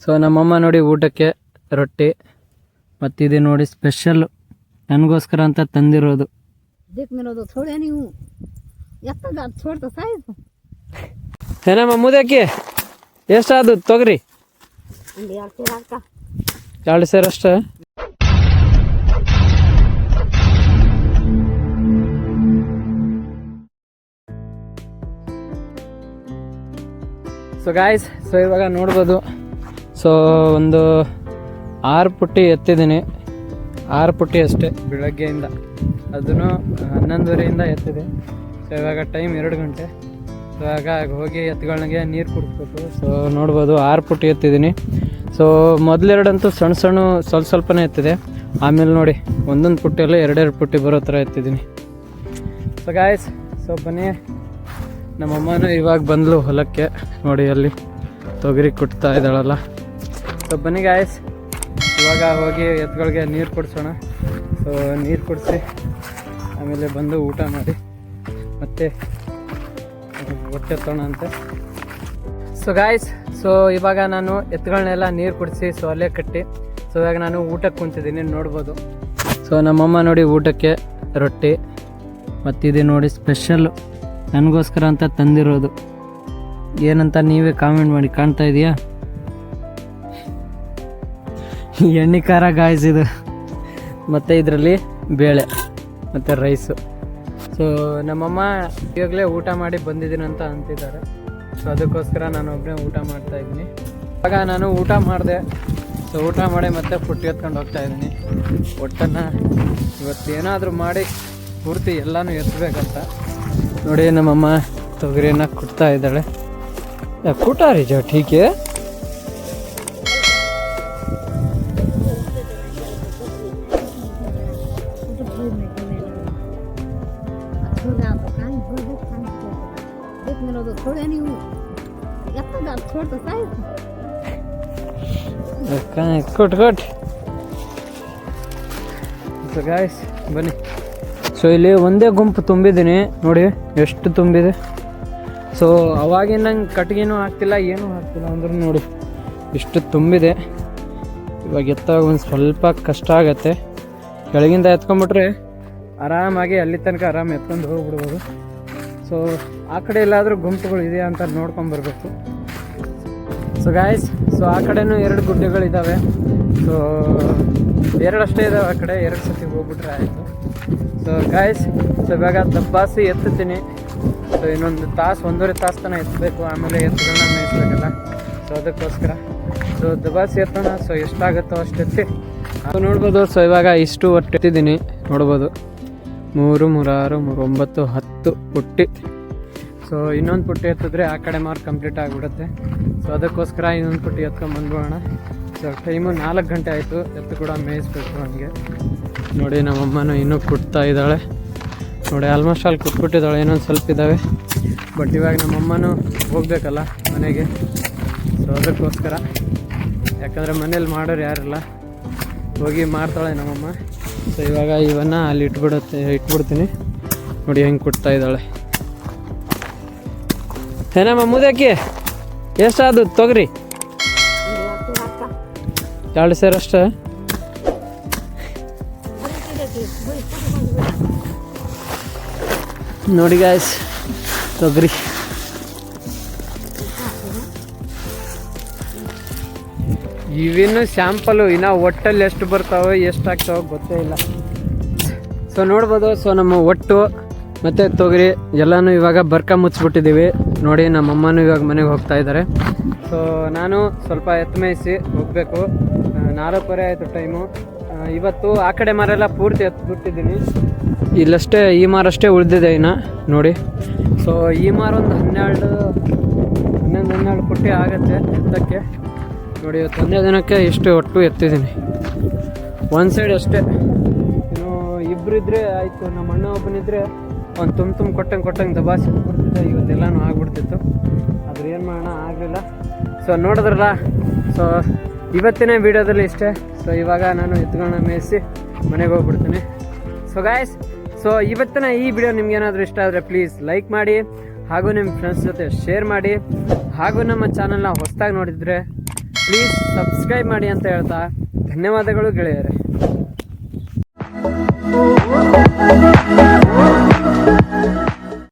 So ನಮ್ಮಮ್ಮ ನೋಡಿ ಊಟಕ್ಕೆ ರೊಟ್ಟಿ ಮತ್ತಿದೆ ನೋಡಿ ಸ್ಪೆಷಲ್ ನನಗೋಸ್ಕರ ಅಂತ ತಂದಿರೋದು. ಏನಮ್ಮ ಮುದಕ್ಕೆ ಎಷ್ಟಾದು ತೊಗರಿ? 2 ಸೇರು ಅಷ್ಟೇ. ಸೊ ಗಾಯ್ಸ್, ಸೊ ಇವಾಗ ನೋಡ್ಬೋದು, ಸೊ ಒಂದು 6 ಪುಟ್ಟಿ ಎತ್ತಿದ್ದೀನಿ. 6 ಪುಟ್ಟಿ ಅಷ್ಟೇ ಬೆಳಗ್ಗೆಯಿಂದ, ಅದನ್ನು 11:30 ಎತ್ತಿದೆ. ಸೊ ಇವಾಗ ಟೈಮ್ 2 ಗಂಟೆ. ಇವಾಗ ಹೋಗಿ ಎತ್ತುಗಳಿಗೆ ನೀರು ಕುಡಿಸ್ಬೇಕು. ಸೊ ನೋಡ್ಬೋದು 6 ಪುಟ್ಟಿ ಎತ್ತಿದ್ದೀನಿ. ಸೊ ಮೊದಲೆರಡಂತೂ ಸಣ್ಣ ಸ್ವಲ್ಪನೇ ಎತ್ತಿದೆ. ಆಮೇಲೆ ನೋಡಿ ಒಂದೊಂದು ಪುಟ್ಟಿಯಲ್ಲೂ 2 ಪುಟ್ಟಿ ಬರೋ ಥರ ಎತ್ತಿದ್ದೀನಿ. ಸೊ ಗಾಯ್ಸ್, ಸೊ ಬನ್ನಿ, ನಮ್ಮಮ್ಮನೂ ಇವಾಗ ಬಂದ್ಲು ಹೊಲಕ್ಕೆ. ನೋಡಿ ಅಲ್ಲಿ ತೊಗರಿ ಕುಟ್ತಾ ಇದ್ದಾಳಲ್ಲ. ಸೊ ಬನ್ನಿ ಗಾಯ್ಸ್, ಇವಾಗ ಹೋಗಿ ಎತ್ತುಗಳಿಗೆ ನೀರು ಕುಡಿಸೋಣ. ಸೊ ನೀರು ಕುಡಿಸಿ ಆಮೇಲೆ ಬಂದು ಊಟ ಮಾಡಿ ಮತ್ತೆ ಹೊಟ್ಟೆ ಎತ್ತೋಣ ಅಂತೆ. ಸೊ ಗಾಯ್ಸ್, ಸೊ ಇವಾಗ ನಾನು ಎತ್ತುಗಳನ್ನೆಲ್ಲ ನೀರು ಕುಡಿಸಿ ಸೊ ಅಲ್ಲೇ ಕಟ್ಟಿ ಸೊ ಇವಾಗ ನಾನು ಊಟಕ್ಕೆ ಕುಂತಿದ್ದೀನಿ, ನೋಡ್ಬೋದು. ಸೊ ನಮ್ಮಮ್ಮ ನೋಡಿ ಊಟಕ್ಕೆ ರೊಟ್ಟಿ ಮತ್ತಿದೆ ನೋಡಿ ಸ್ಪೆಷಲ್ಲು ನನಗೋಸ್ಕರ ಅಂತ ತಂದಿರೋದು. ಏನಂತ ನೀವೇ ಕಾಮೆಂಟ್ ಮಾಡಿ. ಕಾಣ್ತಾ ಇದೆಯಾ? ಎಣ್ಣೆ ಖಾರ ಗಾಯ್ಸ್ ಇದು. ಮತ್ತು ಇದರಲ್ಲಿ ಬೇಳೆ ಮತ್ತು ರೈಸು. ಸೊ ನಮ್ಮಮ್ಮ ಇವಾಗಲೇ ಊಟ ಮಾಡಿ ಬಂದಿದ್ದೀನಿ ಅಂತ ಅಂತಿದ್ದಾರೆ. ಸೊ ಅದಕ್ಕೋಸ್ಕರ ನಾನು ಒಬ್ಬನೇ ಊಟ ಮಾಡ್ತಾಯಿದ್ದೀನಿ. ಇವಾಗ ನಾನು ಊಟ ಮಾಡಿದೆ. ಸೊ ಊಟ ಮಾಡಿ ಮತ್ತೆ ಪುಟ್ಟಿ ಎತ್ಕೊಂಡು ಹೋಗ್ತಾಯಿದ್ದೀನಿ. ಒಟ್ಟನ್ನು ಇವತ್ತೇನಾದರೂ ಮಾಡಿ ಪೂರ್ತಿ ಎಲ್ಲನೂ ಎತ್ತಬೇಕಂತ. ನೋಡಿ ನಮ್ಮಮ್ಮ ತೊಗರಿನ ಕುಟ್ತಾ ಇದ್ದಾಳೆ. ಕುಟಾರಿ ಜೋ ಠೀಕೆ. ಕೊಟ್ ಸೊ ಗಾಯ್ಸ್ ಬನ್ನಿ. ಸೊ ಇಲ್ಲಿ ಒಂದೇ ಗುಂಪು ತುಂಬಿದ್ದೀನಿ, ನೋಡಿ ಎಷ್ಟು ತುಂಬಿದೆ. ಸೊ ಅವಾಗಿನ ನಂಗೆ ಕಟ್ಟಿಗೆನೂ ಹಾಕ್ತಿಲ್ಲ, ಏನೂ ಹಾಕ್ತಿಲ್ಲ ಅಂದ್ರೂ ನೋಡಿ ಇಷ್ಟು ತುಂಬಿದೆ. ಇವಾಗ ಎತ್ತಾಗ ಒಂದು ಸ್ವಲ್ಪ ಕಷ್ಟ ಆಗತ್ತೆ. ಕೆಳಗಿಂದ ಎತ್ಕೊಂಡ್ಬಿಟ್ರೆ ಆರಾಮಾಗಿ ಅಲ್ಲಿ ತನಕ ಆರಾಮ ಎತ್ಕೊಂಡು ಹೋಗ್ಬಿಡ್ಬೋದು. ಸೊ ಆ ಕಡೆ ಎಲ್ಲಾದರೂ ಗುಂಪುಗಳು ಇದೆಯಾ ಅಂತ ನೋಡ್ಕೊಂಬರ್ಬೇಕು. ಸೊ ಗಾಯ್ಸ್, ಸೊ ಆ ಕಡೆನೂ 2 ಗುಡ್ಡೆಗಳಿದ್ದಾವೆ. ಸೊ 2 ಅಷ್ಟೇ ಇದ್ದಾವೆ ಆ ಕಡೆ. 2 ಸತಿ ಹೋಗ್ಬಿಟ್ರೆ ಆಯಿತು. ಸೊ ಗಾಯ್ಸ್, ಸೊ ಇವಾಗ ದಬ್ಬಾಸಿ ಎತ್ತುತ್ತೀನಿ. ಸೊ ಇನ್ನೊಂದು ತಾಸು 1.5 ತಾಸು ತನಕ ಎತ್ತಬೇಕು, ಆಮೇಲೆ ಎತ್ತುಗಳನ್ನ ಮೇಯಿಸ್ಬೇಕಲ್ಲ. ಸೊ ಅದಕ್ಕೋಸ್ಕರ ಸೊ ದಬ್ಬಾಸಿ ಎತ್ತೋಣ. ಸೊ ಎಷ್ಟಾಗುತ್ತೋ ಅಷ್ಟು ಎತ್ತಿ ನೋಡ್ಬೋದು. ಸೊ ಇವಾಗ ಇಷ್ಟು ಒಟ್ಟು ಎತ್ತಿದ್ದೀನಿ, ನೋಡ್ಬೋದು. 3, 3, 6, 3, 9, 10 ಪುಟ್ಟಿ. ಸೊ ಇನ್ನೊಂದು ಪುಟ್ಟಿ ಎತ್ತಿದ್ರೆ ಆ ಕಡೆ ಮಾರ್ಕ್ ಕಂಪ್ಲೀಟ್ ಆಗಿಬಿಡುತ್ತೆ. ಸೊ ಅದಕ್ಕೋಸ್ಕರ ಇನ್ನೊಂದು ಪುಟ್ಟಿ ಎತ್ಕೊಂಡು ಬಂದ್ಬೋಣ. ಸೊ ಟೈಮು 4 ಗಂಟೆ ಆಯಿತು. ಎತ್ತು ಕೂಡ ಮೇಯಿಸ್ಬೇಕು ಹಂಗೆ. ನೋಡಿ ನಮ್ಮಮ್ಮನೂ ಇನ್ನೂ ಕುಟ್ತಾ ಇದ್ದಾಳೆ. ನೋಡಿ ಆಲ್ಮೋಸ್ಟ್ ಅಲ್ಲಿ ಕುಟ್ಬಿಟ್ಟಿದ್ದಾಳೆ, ಇನ್ನೊಂದು ಸ್ವಲ್ಪ ಇದ್ದಾವೆ. ಬಟ್ ಇವಾಗ ನಮ್ಮಮ್ಮನೂ ಹೋಗಬೇಕಲ್ಲ ಮನೆಗೆ. ಸೊ ಅದಕ್ಕೋಸ್ಕರ, ಯಾಕಂದರೆ ಮನೇಲಿ ಮಾಡೋರು ಯಾರಿಲ್ಲ, ಹೋಗಿ ಮಾಡ್ತಾಳೆ ನಮ್ಮಮ್ಮ. ಸೊ ಇವಾಗ ಇವನ್ನು ಅಲ್ಲಿ ಇಟ್ಬಿಡ್ತೀನಿ. ನೋಡಿ ಹೆಂಗೆ ಕುಟ್ತಾ ಇದ್ದಾಳೆ. ಏನಮ್ಮ ಮುದಕ್ಕೆ ಎಷ್ಟಾದು ತೊಗರಿ? 2 ಸೇರು ಅಷ್ಟೇ. ನೋಡಿ ಗಾಯ್ಸ್ ತೊಗರಿ. ಇವಿನ್ನು ಸ್ಯಾಂಪಲು, ಇನ್ನು ಒಟ್ಟಲ್ಲಿ ಎಷ್ಟು ಬರ್ತಾವೋ ಎಷ್ಟಾಗ್ತಾವೋ ಗೊತ್ತೇ ಇಲ್ಲ. ಸೊ ನೋಡ್ಬೋದು. ಸೊ ನಮ್ಮ ಒಟ್ಟು ಮತ್ತು ತೊಗರಿ ಎಲ್ಲನೂ ಇವಾಗ ಬರ್ಕ ಮುಚ್ಚಿಬಿಟ್ಟಿದ್ದೀವಿ. ನೋಡಿ ನಮ್ಮಮ್ಮನೂ ಇವಾಗ ಮನೆಗೆ ಹೋಗ್ತಾ ಇದ್ದಾರೆ. ಸೊ ನಾನು ಸ್ವಲ್ಪ ಎತ್ತು ಮೇಯಿಸಿ ಹೋಗಬೇಕು. 4:30 ಆಯಿತು ಟೈಮು. ಇವತ್ತು ಆ ಕಡೆ ಮಾರೆಲ್ಲ ಪೂರ್ತಿ ಎತ್ಬಿಟ್ಟಿದ್ದೀನಿ. ಇಲ್ಲಷ್ಟೇ ಈ ಮಾರಷ್ಟೇ ಉಳಿದಿದೆ ಇನ್ನು ನೋಡಿ. ಸೊ ಈ ಮಾರು ಒಂದು 11-12 ಪುಟ್ಟಿ ಆಗುತ್ತೆ ಎತ್ತಕ್ಕೆ. ನೋಡಿ ಇವತ್ತು ಒಂದೇ ದಿನಕ್ಕೆ ಇಷ್ಟು ಒಟ್ಟು ಎತ್ತಿದ್ದೀನಿ. ಒಂದು ಸೈಡ್ ಅಷ್ಟೇ, ಇನ್ನು ಇಬ್ಬರಿದ್ರೆ ಆಯಿತು. ನಮ್ಮ ಅಣ್ಣ ಒಬ್ಬನಿದ್ರೆ ಒಂದು ತುಂಬ ಕೊಟ್ಟಂಗೆ ದಬಾಸಿ ಬಿಡ್ತಿದ್ದೆ. ಇವತ್ತೆಲ್ಲನೂ ಆಗ್ಬಿಡ್ತಿತ್ತು, ಆದ್ರೆ ಏನು ಮಾಡೋಣ, ಆಗಲಿಲ್ಲ. ಸೊ ನೋಡಿದ್ರಲ್ಲ, ಸೊ ಇವತ್ತಿನ ವೀಡಿಯೋದಲ್ಲಿ ಇಷ್ಟೇ. ಸೊ ಇವಾಗ ನಾನು ಎತ್ತುಗಳನ್ನ ಮೇಯಿಸಿ ಮನೆಗೆ ಹೋಗ್ಬಿಡ್ತೀನಿ. ಸೊ ಗಾಯ್ಸ್, ಸೊ ಇವತ್ತಿನ ಈ ವಿಡಿಯೋ ನಿಮ್ಗೆ ಏನಾದರೂ ಇಷ್ಟ ಆದರೆ ಪ್ಲೀಸ್ ಲೈಕ್ ಮಾಡಿ, ಹಾಗೂ ನಿಮ್ಮ ಫ್ರೆಂಡ್ಸ್ ಜೊತೆ ಶೇರ್ ಮಾಡಿ, ಹಾಗೂ ನಮ್ಮ ಚಾನಲ್ನ ಹೊಸದಾಗಿ ನೋಡಿದರೆ ಪ್ಲೀಸ್ ಸಬ್ಸ್ಕ್ರೈಬ್ ಮಾಡಿ ಅಂತ ಹೇಳ್ತಾ ಧನ್ಯವಾದಗಳು ಗೆಳೆಯರೇ.